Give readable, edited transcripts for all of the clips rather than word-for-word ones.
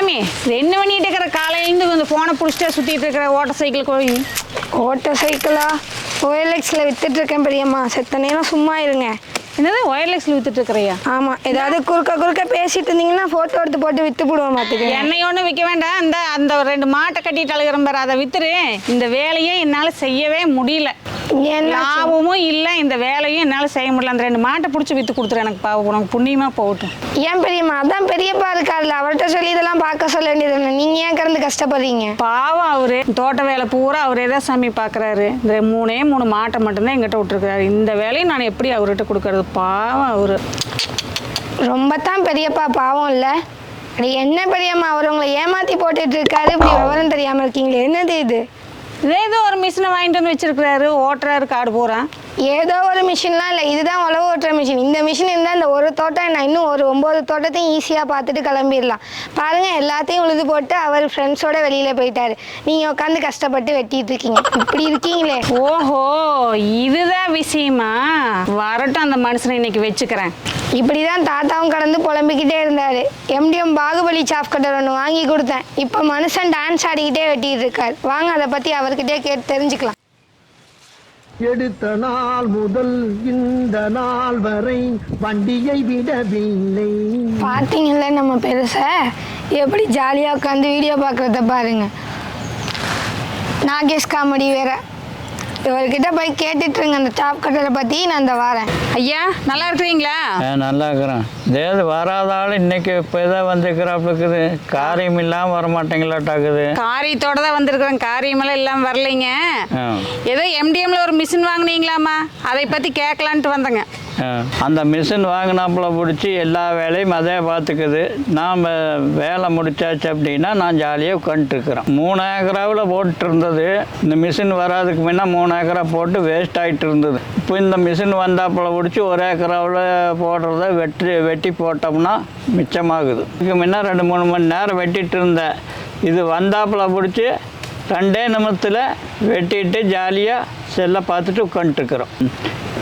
சாமி என்ன பண்ணிட்டு இருக்கிற காலையிலேருந்து கொஞ்சம் ஃபோனை பிடிச்சிட்டே சுற்றிட்டு இருக்கிற ஓட்டர் சைக்கிள் கோழி. ஓட்டர் சைக்கிளா? OLXல வித்துட்டு இருக்கேன் பெரியம்மா, செத்த நேரம் சும்மா இருங்க. என்னது OLXல வித்துட்டு இருக்கிறையா? ஆமாம், ஏதாவது குறுக்க பேசிட்டு இருந்தீங்கன்னா ஃபோட்டோ எடுத்து போட்டு விற்று போடுவோம். பார்த்துக்க, என்னை ஒன்றும் விற்க வேண்டாம். அந்த 2 மாட்டை கட்டிட்டு அழுகிறேன் பாரு, அதை வித்துரு. இந்த வேலையை என்னால் செய்யவே முடியல. லாபமும் இல்லை, இந்த வேலையும் என்னால் செய்ய முடியல. அந்த 2 மாட்டை பிடிச்சி விற்று கொடுத்துரு எனக்கு. உனக்கு புண்ணியமாக போகட்டும். ஏன் பெரியம்மா? அதான் பெரியப்பா இருக்காருல்ல, அவர்கிட்ட சொல்லி இதெல்லாம் பார்க்க சொல்ல வேண்டியது. நீங்கள் ஏன் கிடந்து கஷ்டப்படுறீங்க? பாவம் அவரு தோட்ட வேலை பூரா அவரே தான் சாமி பார்க்குறாரு. இந்த 3 மாட்டை மட்டும்தான் எங்கிட்ட விட்டுருக்காரு. இந்த வேலையை நான் எப்படி அவர்கிட்ட கொடுக்கறது? பாவம் அவரு. ரொம்ப தான் பெரியப்பா பாவம் இல்லை. அது என்ன பெரியம்மா, அவர் உங்களை ஏமாற்றி போட்டுட்டு இருக்காரு. இப்படி விவரம் தெரியாமல் இருக்கீங்களே, என்னது இது? ஏதோ ஒரு மிஷினை வாங்கிட்டு வந்து வச்சிருக்கிறாரு, ஓட்டுறாரு காடு போகிறான். ஏதோ ஒரு மிஷின்லாம் இல்லை, இதுதான் உழவு ஓட்டுற மிஷின். இந்த மிஷின் இருந்தால் இந்த ஒரு தோட்டம் நான் இன்னும் ஒரு 9 தோட்டத்தையும் ஈஸியாக பார்த்துட்டு கிளம்பிடலாம். பாருங்கள், எல்லாத்தையும் உழுது போட்டு அவர் ஃப்ரெண்ட்ஸோட வெளியில் போயிட்டாரு. நீங்கள் உட்காந்து கஷ்டப்பட்டு வெட்டிட்டு இருக்கீங்க. இப்படி இருக்கீங்களே. ஓஹோ, இதுதான் விஷயமா? வரட்டும், அந்த மனுஷனை இன்னைக்கு வச்சுக்கிறேன். இப்படி தான் தாத்தாவும் கடந்து புலம்பிக்கிட்டே இருந்தார். MDM பாகுபலி சாஃப் கட்டர் ஒன்று வாங்கி கொடுத்தேன். இப்போ மனுஷன் டான்ஸ் ஆடிக்கிட்டே வெட்டிட்டு இருக்கார். வாங்க அதை பற்றி அவர்கிட்டே கேட்டு தெரிஞ்சுக்கலாம். எடுத்த நாள் முதல் இந்த நாள் வரை வண்டியை விடவில்லை. பார்த்தீங்கல்ல நம்ம பெருசை எப்படி ஜாலியாக உட்காந்து வீடியோ பார்க்குறத பாருங்க. நாகேஷ் காமெடி வேற. இவர்கிட்ட போய் கேட்டுட்ருங்க அந்த சாப் கட்டரை பற்றி. நான் இந்த வாரேன். ஐயா, நல்லா இருக்கிறீங்களா? நல்லா இருக்கிறேன். தேது வராத ஆள் இன்னைக்கு இப்போ தான் வந்துருக்கிறாப்பு இருக்குது. காரியம் இல்லாமல் வரமாட்டேங்களாட்டாக்குது. காரியத்தோட தான் வந்திருக்கிறேன், காரியமெல்லாம் இல்லாமல் வரலைங்க. ஏதோ MDMல ஒரு மிஷின் வாங்கினீங்களாமா, அதை பற்றி கேட்கலான்ட்டு வந்தேங்க. அந்த மிஷின் வாங்கினாப்புல பிடிச்சி எல்லா வேலையும் அதே பார்த்துக்குது. நாம் வேலை முடிச்சாச்சு அப்படின்னா நான் ஜாலியாக உட்காந்துட்டுருக்குறேன். 3 ஏக்கராவில் போட்டு இருந்தது. இந்த மிஷின் வராதுக்கு முன்னே 3 ஏக்கரா போட்டு வேஸ்ட் ஆகிட்டு இருந்தது. இப்போ இந்த மிஷின் வந்தாப்புல பிடிச்சி 1 ஏக்கராவில் போடுறத வெட்டி போட்டோம்னா மிச்சமாகுது. இதுக்கு முன்னே 2-3 மணி நேரம் வெட்டிகிட்டு இருந்தேன். இது வந்தாப்புல பிடிச்சி 2 நிமிஷத்தில் வெட்டிட்டு ஜாலியாக செல்லை பார்த்துட்டு உட்காந்துட்டுருக்குறோம்.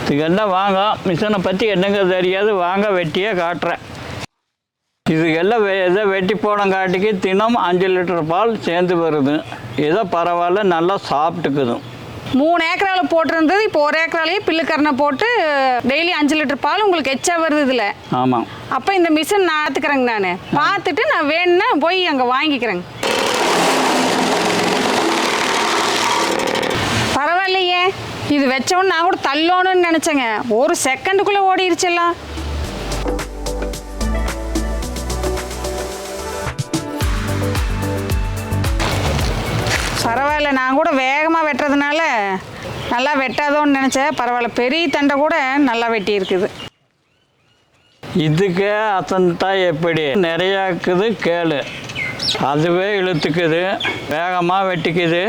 இதுக்கெல்லாம் வாங்க, மிஷினை பற்றி என்னங்க தெரியாது, வாங்க வெட்டியே காட்டுறேன். இதுக்கெல்லாம் ஏதோ வெட்டி போனங்காட்டிக்கு தினம் 5 லிட்டர் பால் சேர்ந்து வருது. ஏதோ பரவாயில்ல, நல்லா சாப்பிட்டுக்குது. 3 ஏக்கராவில் போட்டிருந்தது, இப்போ 1 ஏக்கராலேயே பில்லுக்கரணை போட்டு டெய்லி 5 லிட்டர் பால் உங்களுக்கு எச்சா வருது இதில். ஆமாம். அப்போ இந்த மிஷின் நான் பார்த்துக்கிறேங்க. நான் பார்த்துட்டு நான் வேணும்னா போய் அங்கே வாங்கிக்கிறேங்க. பரவாயில்லையே, இது வச்சோன்னு நான் கூட தள்ளணும்னு நினச்சேங்க. 1 செகண்டுக்குள்ளே ஓடிடுச்செல்லாம். பரவாயில்ல, நான் கூட வேகமாக வெட்டுறதுனால நல்லா வெட்டாதோன்னு நினச்சேன். பரவாயில்ல, பெரிய தண்டை கூட நல்லா வெட்டி இருக்குது. இதுக்கு அசந்தா எப்படி நிறையா இருக்குது கேளு. அதுவே இழுத்துக்குது, வேகமாக வெட்டிக்குது.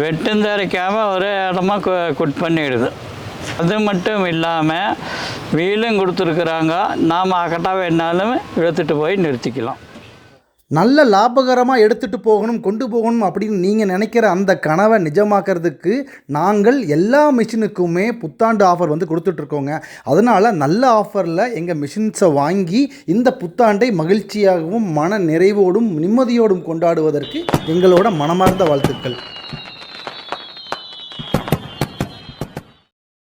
வெட்டுந்தரைக்காமல் ஒரு இடமா குட் பண்ணிடுது. அது மட்டும் இல்லாமல் வீலும் கொடுத்துருக்குறாங்க. நாம் அக்கட்டா வேணாலும் இழுத்துட்டு போய் நிறுத்திக்கலாம். நல்ல லாபகரமாக எடுத்துகிட்டு போகணும், கொண்டு போகணும் அப்படின்னு நீங்கள் நினைக்கிற அந்த கனவை நிஜமாக்கிறதுக்கு நாங்கள் எல்லா மிஷினுக்குமே புத்தாண்டு ஆஃபர் வந்து கொடுத்துட்ருக்கோங்க. அதனால் நல்ல ஆஃபரில் எங்கள் மிஷின்ஸை வாங்கி இந்த புத்தாண்டை மகிழ்ச்சியாகவும் மன நிறைவோடும் நிம்மதியோடும் கொண்டாடுவதற்கு எங்களோட மனமார்ந்த வாழ்த்துக்கள்.